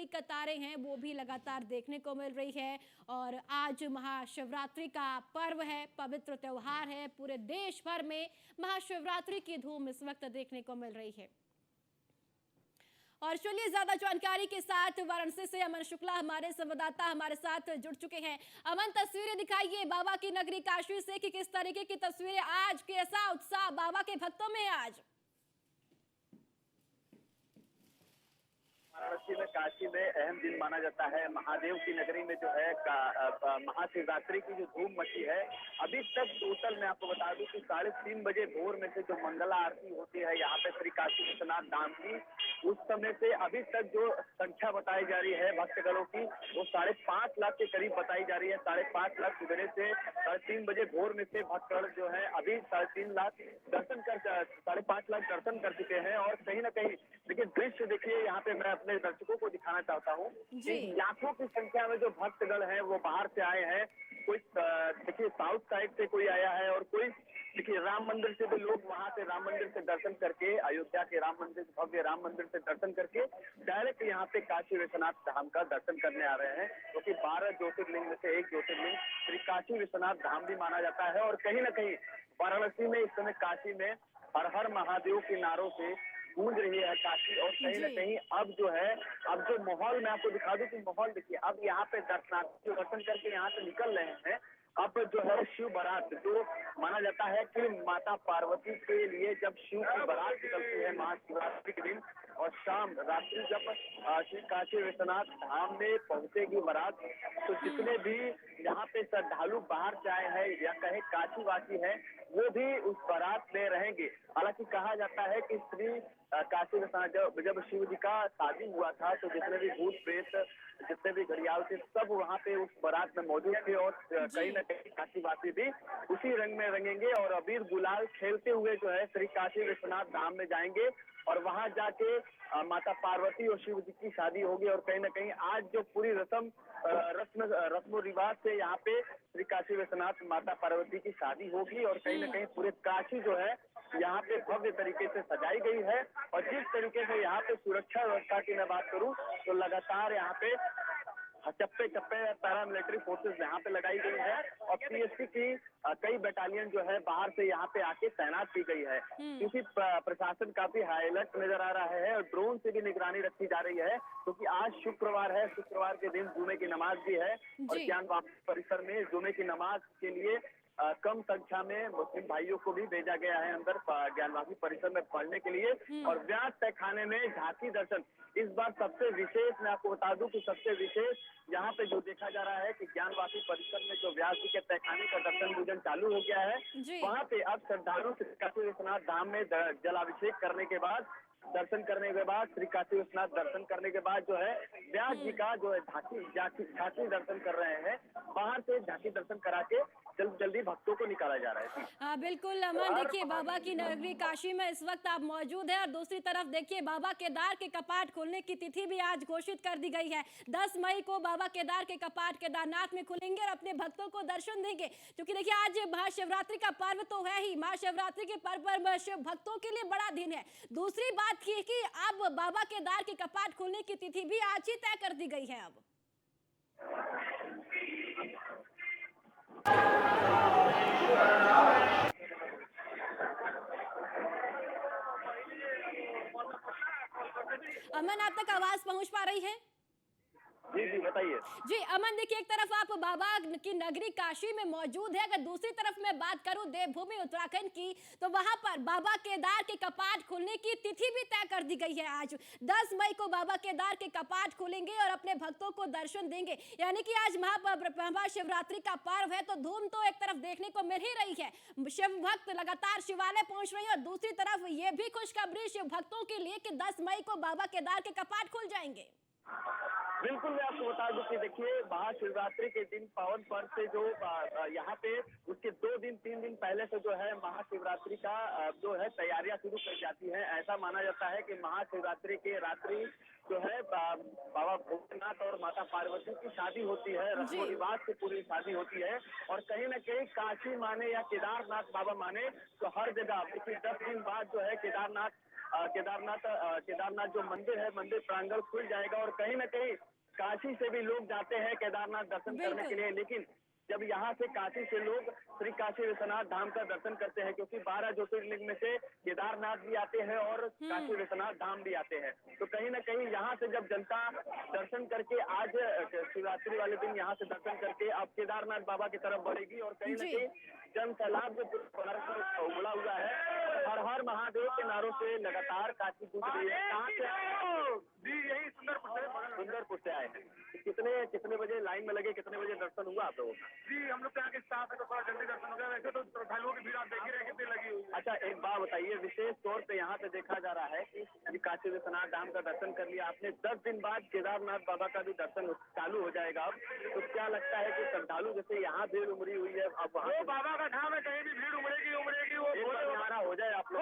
कतारें हैं वो भी लगातार देखने को मिल रही है। और आज महाशिवरात्रि का पर्व है, पवित्र त्योहार है। पूरे देश भर में महाशिवरात्रि की धूम इस वक्त देखने को मिल रही है। और चलिए ज्यादा जानकारी के साथ वाराणसी से अमन शुक्ला हमारे संवाददाता हमारे साथ जुड़ चुके हैं। अमन, तस्वीरें दिखाइए बाबा की नगरी काशी से कि किस तरीके की तस्वीरें, आज कैसा उत्साह बाबा के भक्तों में है आज। वाराणसी में काशी में अहम दिन माना जाता है। महादेव की नगरी में जो है महाशिवरात्रि की जो धूम मची है, अभी तक टोटल मैं आपको बता दूं कि 3:30 बजे भोर में से जो मंगला आरती होती है यहाँ पे श्री काशी विश्वनाथ धाम की, उस समय से अभी तक जो संख्या बताई जा रही है भक्तगणों की, वो 5.5 लाख के करीब बताई जा रही है। 5.5 लाख सुबह से 3:30 बजे भोर में से भक्तगण जो है अभी 3.5 लाख दर्शन कर 5.5 लाख दर्शन कर चुके हैं। और कहीं ना कहीं देखिए दृश्य देखिए, यहाँ पे मैं अपने दर्शकों को दिखाना चाहता हूँ कि लाखों की संख्या में जो भक्तगण हैं वो बाहर से आए हैं। कोई देखिए साउथ साइड से कोई आया है और कोई देखिए राम मंदिर से भी लोग वहां से राम मंदिर से दर्शन करके, अयोध्या के राम मंदिर, भव्य राम मंदिर से दर्शन करके डायरेक्ट यहाँ पे काशी विश्वनाथ धाम का दर्शन करने आ रहे हैं, क्योंकि 12 ज्योतिर्लिंग में से एक ज्योतिर्लिंग श्री काशी विश्वनाथ धाम भी माना जाता है। और कहीं ना कहीं वाराणसी में इस समय काशी में हर हर महादेव के नारों से गूंज रही है काशी। और कहीं ना कहीं अब जो है, अब जो माहौल मैं आपको दिखा दूं कि माहौल देखिए, अब यहाँ पे दर्शनार्थी जो दर्शन करके यहाँ से निकल रहे हैं, अब जो है शिव बारात, जो माना जाता है कि माता पार्वती के लिए जब शिव की बारात निकलती है महाशिवरात्रि के दिन, और शाम रात्रि जब श्री काशी विश्वनाथ धाम में पहुंचेगी बारात, तो जितने भी यहाँ पे श्रद्धालु बाहर से आए हैं या कहे काशीवासी है, वो भी उस बारात में रहेंगे। हालांकि कहा जाता है कि श्री काशी विश्वनाथ जब शिव जी का शादी हुआ था, तो जितने भी भूत प्रेत, जितने भी घड़ियाल थे, सब वहाँ पे उस बारात में मौजूद थे। और कहीं न कहीं काशीवासी भी उसी रंग में रंगेंगे और अबीर गुलाल खेलते हुए जो है श्री काशी विश्वनाथ धाम में जाएंगे और वहां जाके माता पार्वती और शिव जी की शादी होगी। और कहीं ना कहीं आज जो पूरी रस्म रिवाज से यहाँ पे श्री काशी विश्वनाथ माता पार्वती की शादी होगी। और कहीं ना कहीं पूरे काशी जो है यहाँ पे भव्य तरीके से सजाई गई है। और जिस तरीके से यहाँ पे सुरक्षा व्यवस्था की मैं बात करूँ, तो लगातार यहाँ पे चप्पे चप्पे पैरामिलिट्री फोर्सेस यहाँ पे लगाई गई है। और पीएससी की कई बटालियन जो है बाहर से यहाँ पे आके तैनात की गई है, क्योंकि प्रशासन काफी हाई अलर्ट नजर आ रहा है। और ड्रोन से भी निगरानी रखी जा रही है, क्योंकि आज शुक्रवार है, शुक्रवार के दिन जुमे की नमाज भी है। और ज्ञानवापी परिसर में जुमे की नमाज के लिए कम संख्या में मुस्लिम भाइयों को भी भेजा गया है अंदर ज्ञानवापी परिसर में पढ़ने के लिए। और व्यास तहखाने में झांकी दर्शन इस बार सबसे विशेष, मैं आपको बता दूं कि सबसे विशेष यहाँ पे जो देखा जा रहा है कि ज्ञानवापी परिसर में जो व्यास जी के तहखाने का दर्शन पूजन चालू हो गया है, वहाँ पे अब श्रद्धालु श्री काशी विश्वनाथ धाम में जलाभिषेक करने के बाद, दर्शन करने के बाद, श्री काशी विश्वनाथ दर्शन करने के बाद जो है व्यास जी का जो है झांकी दर्शन कर रहे हैं। बाहर से झांकी दर्शन करा के जल्दी भक्तों को निकाला जा रहा है। हाँ बिल्कुल अमन, देखिए बाबा की नगरी काशी में इस वक्त आप मौजूद है और दूसरी तरफ देखिए बाबा केदार के कपाट खोलने की तिथि भी आज घोषित कर दी गई है। 10 मई को बाबा केदार के कपाट केदारनाथ में खुलेंगे और अपने भक्तों को दर्शन देंगे। क्योंकि देखिए आज महाशिवरात्रि का पर्व तो है ही, महाशिवरात्रि के पर्व पर शिव भक्तों के लिए बड़ा दिन है। दूसरी बात ये कि अब बाबा केदार के कपाट खोलने की तिथि भी आज ही तय कर दी गई है। अब अमन, आप तक आवाज पहुंच पा रही है? जी जी बताइए। जी अमन, देखिए एक तरफ आप बाबा की नगरी काशी में मौजूद है, अगर दूसरी तरफ मैं बात करूं देवभूमि उत्तराखंड की, तो वहां पर बाबा केदार के कपाट खुलने की तिथि भी तय कर दी गई है। आज 10 मई को बाबा केदार के कपाट खुलेंगे और अपने भक्तों को दर्शन देंगे। यानी कि आज महाशिवरात्रि का पर्व है, तो धूम तो एक तरफ देखने को मिल ही रही है। शिव भक्त लगातार शिवालय पहुंच रहे हैं और दूसरी तरफ ये भी खुशखबरी शिव भक्तों के लिए कि 10 मई को बाबा केदार के कपाट खुल जाएंगे। बिल्कुल, मैं आपको बता दूं कि देखिए महाशिवरात्रि के दिन पावन पर्व से जो यहाँ पे उसके 3 दिन पहले से जो है महाशिवरात्रि का जो है तैयारियां शुरू कर जाती है। ऐसा माना जाता है कि महाशिवरात्रि के रात्रि जो है बाबा भोलेनाथ और माता पार्वती की शादी होती है, रस्म रिवाज से पूरी शादी होती है। और कहीं ना कहीं काशी माने या केदारनाथ बाबा माने, तो हर जगह देखिए 10 दिन बाद जो है केदारनाथ केदारनाथ जो मंदिर है, मंदिर प्रांगण खुल जाएगा और कहीं ना कहीं काशी से भी लोग जाते हैं केदारनाथ दर्शन करने के लिए। लेकिन जब यहाँ से काशी से लोग श्री काशी विश्वनाथ धाम का दर्शन करते हैं, क्योंकि 12 ज्योतिर्लिंग में से केदारनाथ भी आते हैं और काशी विश्वनाथ धाम भी आते हैं, तो कहीं ना कहीं यहाँ से जब जनता दर्शन करके आज शिवरात्रि वाले दिन यहाँ से दर्शन करके अब केदारनाथ बाबा की तरफ बढ़ेगी और कहीं ना कहीं जन सैलाब जो भारत में उमड़ा हुआ है, हर हर महादेव के नारों से लगातार काशी गूंज रही है। कहाँ से जी? यही सुंदरपुर से आए हैं। कितने बजे लाइन में लगे, कितने बजे दर्शन हुआ आप लोगों का? जी, हम लोग यहाँ के स्टाफ है तो थोड़ा जल्दी दर्शन हो गया। वैसे तो श्रद्धालुओं की भीड़ आप देख ही रहे कितनी लगी हुई है। अच्छा, एक बात बताइए, विशेष तौर पे यहाँ पे देखा जा रहा है कि अभी काशी विश्वनाथ धाम का दर्शन कर लिया आपने, 10 दिन बाद केदारनाथ बाबा का भी दर्शन चालू हो जाएगा। अब तो क्या लगता है कि श्रद्धालु जैसे यहाँ भीड़ उमड़ी हुई है, अब वहाँ बाबा का धाम है, कहीं भी भीड़ उमड़ेगी वो नारा हो जाए आप लोग।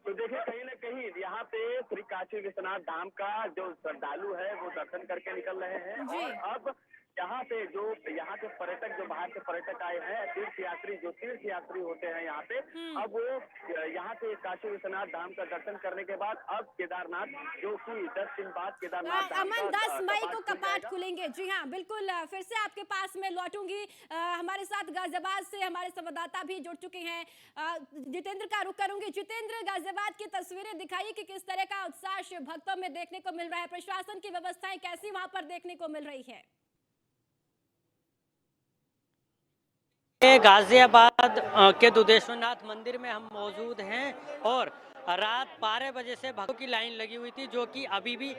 तो देखिए, कहीं ना कहीं यहाँ पे श्री काशी विश्वनाथ धाम का जो श्रद्धालु है वो दर्शन करके निकल रहे हैं और अब यहाँ पे जो यहाँ के पर्यटक, जो बाहर से पर्यटक आए हैं, तीर्थ यात्री होते हैं यहाँ पे, अब वो यहाँ से काशी विश्वनाथ धाम का दर्शन करने के बाद अब केदारनाथ, जो कि 10 दिन बाद केदारनाथ अमन 10 मई को कपाट खुलेंगे। जी हाँ, बिल्कुल। फिर से आपके पास मैं लौटूंगी। हमारे साथ गाजियाबाद से हमारे संवाददाता भी जुड़ चुके हैं। जितेंद्र का रुख करूंगी। जितेंद्र, गाजियाबाद की तस्वीरें दिखाइए कि किस तरह का उत्साह शिव भक्तों में देखने को मिल रहा है, प्रशासन की व्यवस्थाएं कैसी वहां पर देखने को मिल रही है? गाजियाबाद के दुधेश्वरनाथ मंदिर में हम मौजूद हैं और रात 12 बजे से भक्तों की लाइन लगी हुई थी, जो कि अभी भी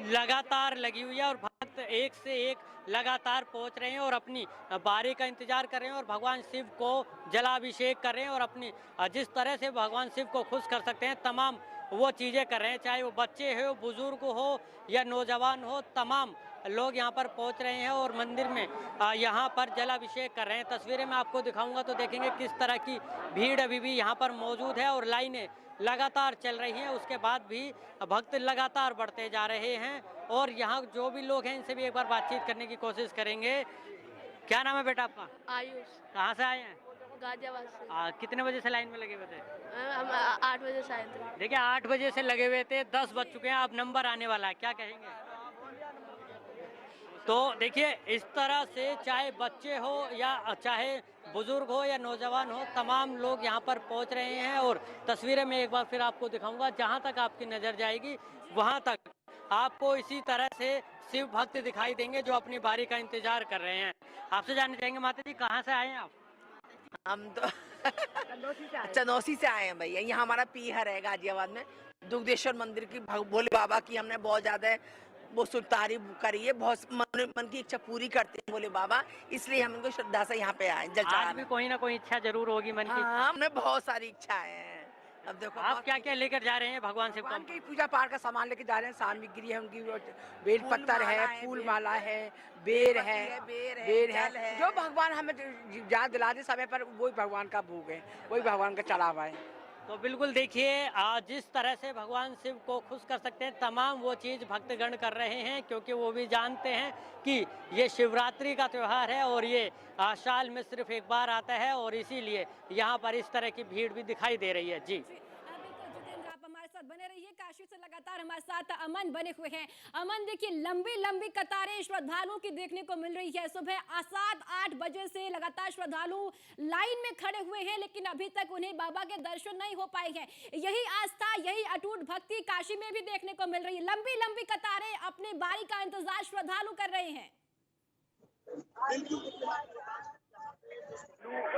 लगातार लगी हुई है और भक्त एक से एक लगातार पहुंच रहे हैं और अपनी बारी का इंतजार कर रहे हैं और भगवान शिव को जलाभिषेक कर रहे हैं और अपनी जिस तरह से भगवान शिव को खुश कर सकते हैं तमाम वो चीज़ें कर रहे हैं, चाहे वो बच्चे हो, बुजुर्ग हो या नौजवान हो, तमाम लोग यहाँ पर पहुँच रहे हैं और मंदिर में यहाँ पर जलाभिषेक कर रहे हैं। तस्वीरें मैं आपको दिखाऊंगा तो देखेंगे किस तरह की भीड़ अभी भी यहाँ पर मौजूद है और लाइनें लगातार चल रही हैं। उसके बाद भी भक्त लगातार बढ़ते जा रहे हैं और यहाँ जो भी लोग हैं इनसे भी एक बार बातचीत करने की कोशिश करेंगे। क्या नाम है बेटा आपका? आयुष। कहाँ से आए हैं? गाजियाबाद से। कितने बजे से लाइन में लगे हुए थे? हम 8 बजे से आए थे। देखिए 8 बजे से लगे हुए थे, 10 बज चुके हैं, अब नंबर आने वाला है, क्या कहेंगे? तो देखिए इस तरह से चाहे बच्चे हो या चाहे बुजुर्ग हो या नौजवान हो, तमाम लोग यहाँ पर पहुँच रहे हैं और तस्वीरें मैं एक बार फिर आपको दिखाऊंगा। जहाँ तक आपकी नज़र जाएगी वहाँ तक आपको इसी तरह से शिव भक्त दिखाई देंगे जो अपनी बारी का इंतजार कर रहे हैं। आपसे जानना चाहेंगे माता जी, कहाँ से आए हैं आप? हम तो चनौसी से आए हैं भैया। यहाँ हमारा पीहर है गाजियाबाद में, दुग्धेश्वर मंदिर की भोले बाबा की हमने बहुत ज्यादा वो तारीफ करी है, बहुत मन की इच्छा पूरी करते हैं भोले बाबा, इसलिए हम इनको श्रद्धा से यहाँ पे आए। आज भी कोई ना कोई इच्छा जरूर होगी मन की। हमने बहुत सारी इच्छाएं हैं। अब देखो आप क्या क्या लेकर जा रहे हैं भगवान शिव भगवान की पूजा पाठ का सामान लेके जा रहे हैं। सामग्री है उनकी, बेल पत्तर है, फूल माला है, बेर है, जो भगवान हमें याद दिला दे समय पर, वही भगवान का भोग है, वही भगवान का चढ़ावा है। तो बिल्कुल देखिए जिस तरह से भगवान शिव को खुश कर सकते हैं तमाम वो चीज़ भक्तगण कर रहे हैं, क्योंकि वो भी जानते हैं कि ये शिवरात्रि का त्यौहार है और ये साल में सिर्फ एक बार आता है और इसीलिए यहाँ पर इस तरह की भीड़ भी दिखाई दे रही है। जी जितेंद्र, आप हमारे साथ बने रहिए। काशी से लगातार हमारे साथ अमन बने हुए हैं। अमन, देखिए लंबी लंबी कतारें श्रद्धालुओं की देखने को मिल रही है। सुबह 7-8 बजे से लगातार श्रद्धालु लाइन में खड़े हुए हैं, लेकिन अभी तक उन्हें बाबा के दर्शन नहीं हो पाए हैं। यही आस्था, यही अटूट भक्ति काशी में भी देखने को मिल रही है। लंबी लंबी कतारें, अपनी बारी का इंतजार श्रद्धालु कर रहे हैं।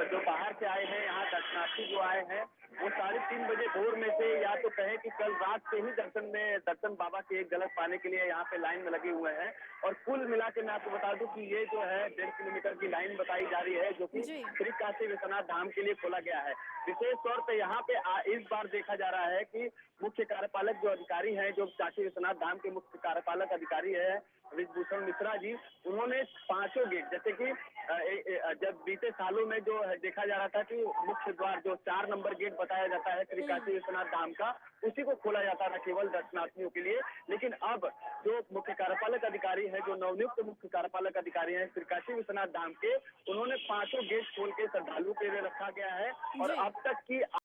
जो बाहर से आए हैं, यहाँ दर्शनार्थी जो आए हैं, वो 3:30 बजे भोर में से, या तो कहे कि कल रात से ही दर्शन बाबा की एक झलक पाने के लिए यहाँ पे लाइन में लगे हुए हैं। और कुल मिला के मैं आपको बता दूं कि ये जो है 1.5 किलोमीटर की लाइन बताई जा रही है, जो कि श्री काशी विश्वनाथ धाम के लिए खोला गया है। विशेष तौर पे यहाँ पे इस बार देखा जा रहा है कि मुख्य कार्यपालक जो अधिकारी हैं, जो काशी विश्वनाथ धाम के मुख्य कार्यपालक अधिकारी है विभूषण मिश्रा जी, उन्होंने 5 गेट, जैसे कि जब बीते सालों में जो देखा जा रहा था कि मुख्य द्वार जो 4 नंबर गेट बताया जाता है श्री काशी विश्वनाथ धाम का, उसी को खोला जाता था केवल दर्शनार्थियों के लिए। लेकिन अब जो मुख्य कार्यपालक अधिकारी है, जो नवनियुक्त मुख्य कार्यपालक अधिकारी है श्री काशी विश्वनाथ धाम के, उन्होंने 5 गेट खोल के श्रद्धालुओं के लिए रखा गया है और जी। अब तक की